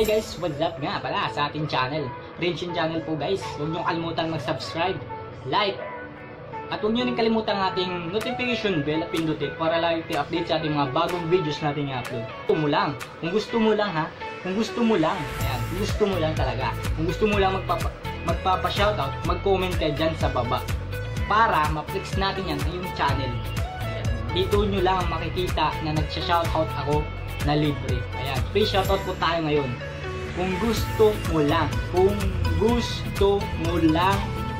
Hey guys, what's up nga pala sa ating channel, Rinshin Channel po guys. Huwag nyo kalimutan mag-subscribe, like, at huwag nyo rin kalimutan ang ating notification bell at pindutin para lagi update sa ating mga bagong videos natin i-upload. Kung gusto mo lang ha, kung gusto mo lang, ayan, kung gusto mo lang talaga, kung gusto mo lang magpapa-shoutout, mag-comment ka dyan sa baba para ma-flex natin yan sa yung channel. Ayan, dito nyo lang makikita na nagsha-shoutout ako na libre. Ayan, free shoutout po tayo ngayon. Kung gusto mo lang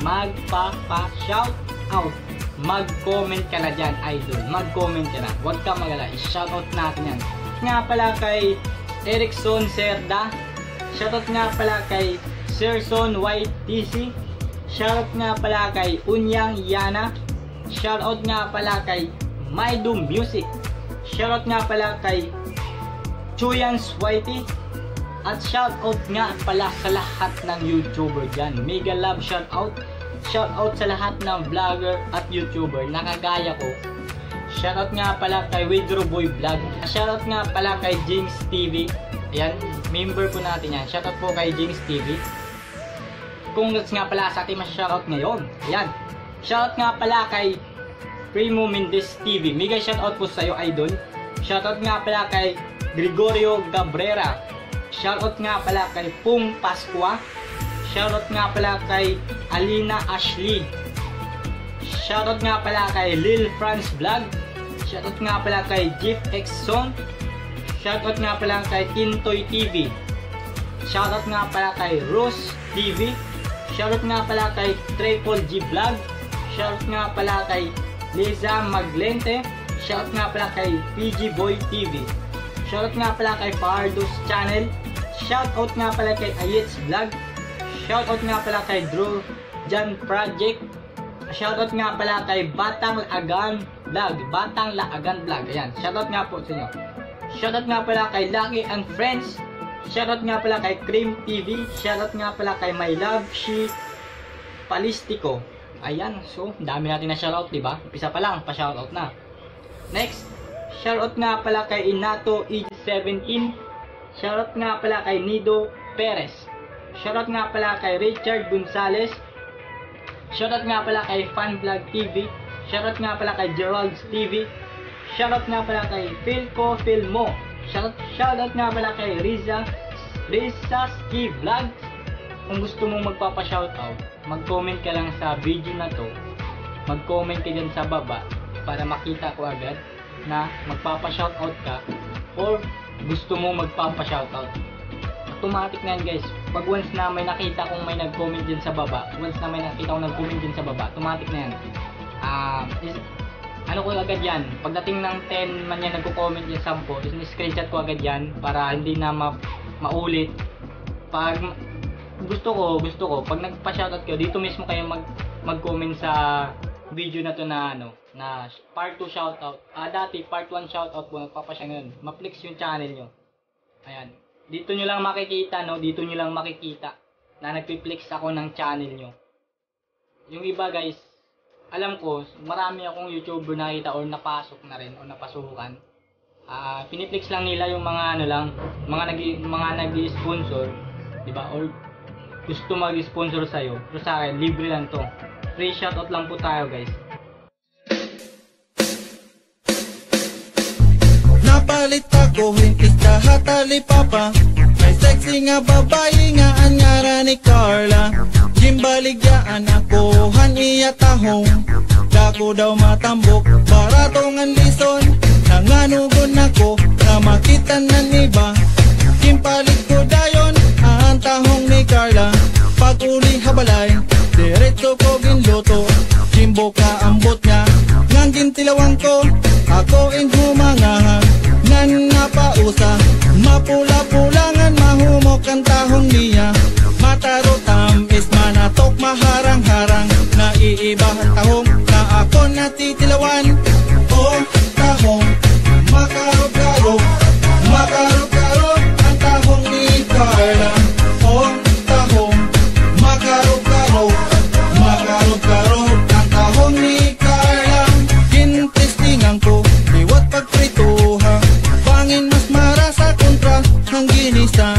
magpapa-shoutout, mag-comment ka na dyan, idol. Mag-comment ka na. Huwag ka magala. I-shoutout natin yan. Nga pala kay Erickson Cerda. Shoutout nga pala kay Serson YTC. Shoutout nga pala kay Unyang Yana. Shoutout nga pala kay Maidu Music. Shoutout nga pala kay Chuyans Whitey. At shoutout nga pala sa lahat ng YouTuber dyan. Mega love shoutout. Shoutout sa lahat ng vlogger at YouTuber na kagaya ko. Shoutout nga pala kay Widro Boy Vlog. Shoutout nga pala kay Jinx TV. Ayan, member po natin yan. Shoutout po kay Jinx TV. Congrats nga pala sa ating shoutout ngayon. Ayan, shoutout nga pala kay Primo Mendez TV. Mega shoutout po sa iyo, idol. Shoutout nga pala kay Gregorio Cabrera. Shoutout nga pala kay Pung Pascua. Shoutout nga pala kay Alina Ashley. Shoutout nga pala kay Lil Franz Vlog. Shoutout nga pala kay Jeff Exxon. Shoutout nga pala kay Tintoy TV. Shoutout nga pala kay Rose TV. Shoutout nga pala kay Triple G Vlog. Shoutout nga pala kay Liza Maglente. Shoutout nga pala kay PG Boy TV. Shoutout nga pala kay Pardos Channel. Shoutout nga pala kay Ayets Vlog. Shoutout nga pala kay Drew Jan Project. Shoutout nga pala kay Batang Laagan Vlog. Batang Laagan Vlog. Ayan, shoutout nga po sa inyo. Shoutout nga pala kay Lucky and Friends. Shoutout nga pala kay Cream TV. Shoutout nga pala kay My Love She Palistico. Ayan, so dami natin na shoutout, diba? Umpisa pa lang, pa-shoutout na. Next, shoutout nga pala kay Inato EG17. Shoutout nga pala kay Nido Perez. Shoutout nga pala kay Richard Gonzalez. Shoutout nga pala kay Funvlog TV. Shoutout nga pala kay Gerald's TV. Shoutout nga pala kay Philco Filmo. Shoutout nga pala kay Rizaski Vlog. Kung gusto mong magpapa-shoutout, mag-comment ka lang sa video na to. Mag-comment ka dyan sa baba para makita ko agad na magpapa-shoutout ka or gusto mo magpapa-shoutout. Automatic na yan guys. Pag once na may nakita kong may nag-comment dyan sa baba, automatic na yan. Ano ko agad yan, pagdating ng 10 man yan nagko-comment yan 10, screenshot ko agad yan para hindi na maulit. Pag gusto ko, pag nagpa-shoutout kayo, dito mismo kayo mag-comment sa video na to na na part 2 shoutout. Dati part 1 shoutout po, nagpapasya ngayon. Ma-flex yung channel nyo. Ayan. Dito nyo lang makikita, dito nyo lang makikita na nagpi-flex ako ng channel nyo. Yung iba guys, alam ko, marami akong YouTuber nakita or napasok na rin o napasukan. Piniflex lang nila yung mga mga nag-sponsor, di ba? Or gusto mag-sponsor sa'yo. Pero sa akin, libre lang to. Free shoutout lang po tayo guys. Napalit ako, hindi kahatali papa. May sexy nga babae nga ang ngara ni Carla. Gimbaligyan ako, haniya tahong. Dako daw matambok, baratongan lison. Nanganugon ako, na makita ng iba. Gimpalit ko dayon, ang tahong ni Carla. Pag uli habalay, diretso ko ginluto. Jimbo ka ambot niya, ngang gintilawang ko. Ako inhumangahan, nan napausa. Mapula-pulangan, mahumok ang tahong niya. Matarotam is manatok, maharang-harang. Naiibahan tahong, na ako natitilawan. Oh, tahong, makarog-karog. Makarog-karog ang tahong ni Carla. Oh, tahong, makarog-karog. Makarog-karog ang tahong ni Carla. Gintistingan ko, liwat pagprituha. Pangin mas marasa kontra ang ginisa.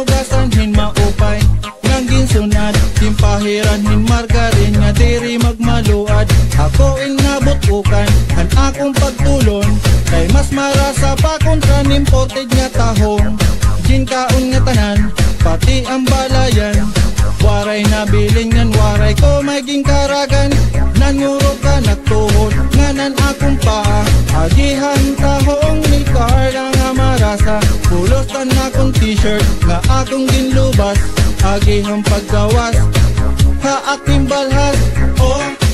hugasan hin maupay ngang ginsunad timpahiran hin margarin nga diri magmaluad. Ako inabutukan ang akong pagtulon kay mas marasa pa kontra nimported nga tahong. Ginkaon nga tanan pati ang balayan, waray nabiling nan waray ko may gingkaragan. Nanguro ka natuhod nganan akong paa, agihan tahong ni Carla nga marasa. Pulotan akong t-shirt nga akong ginlubas, agihang paggawas ha aking balhas. Oh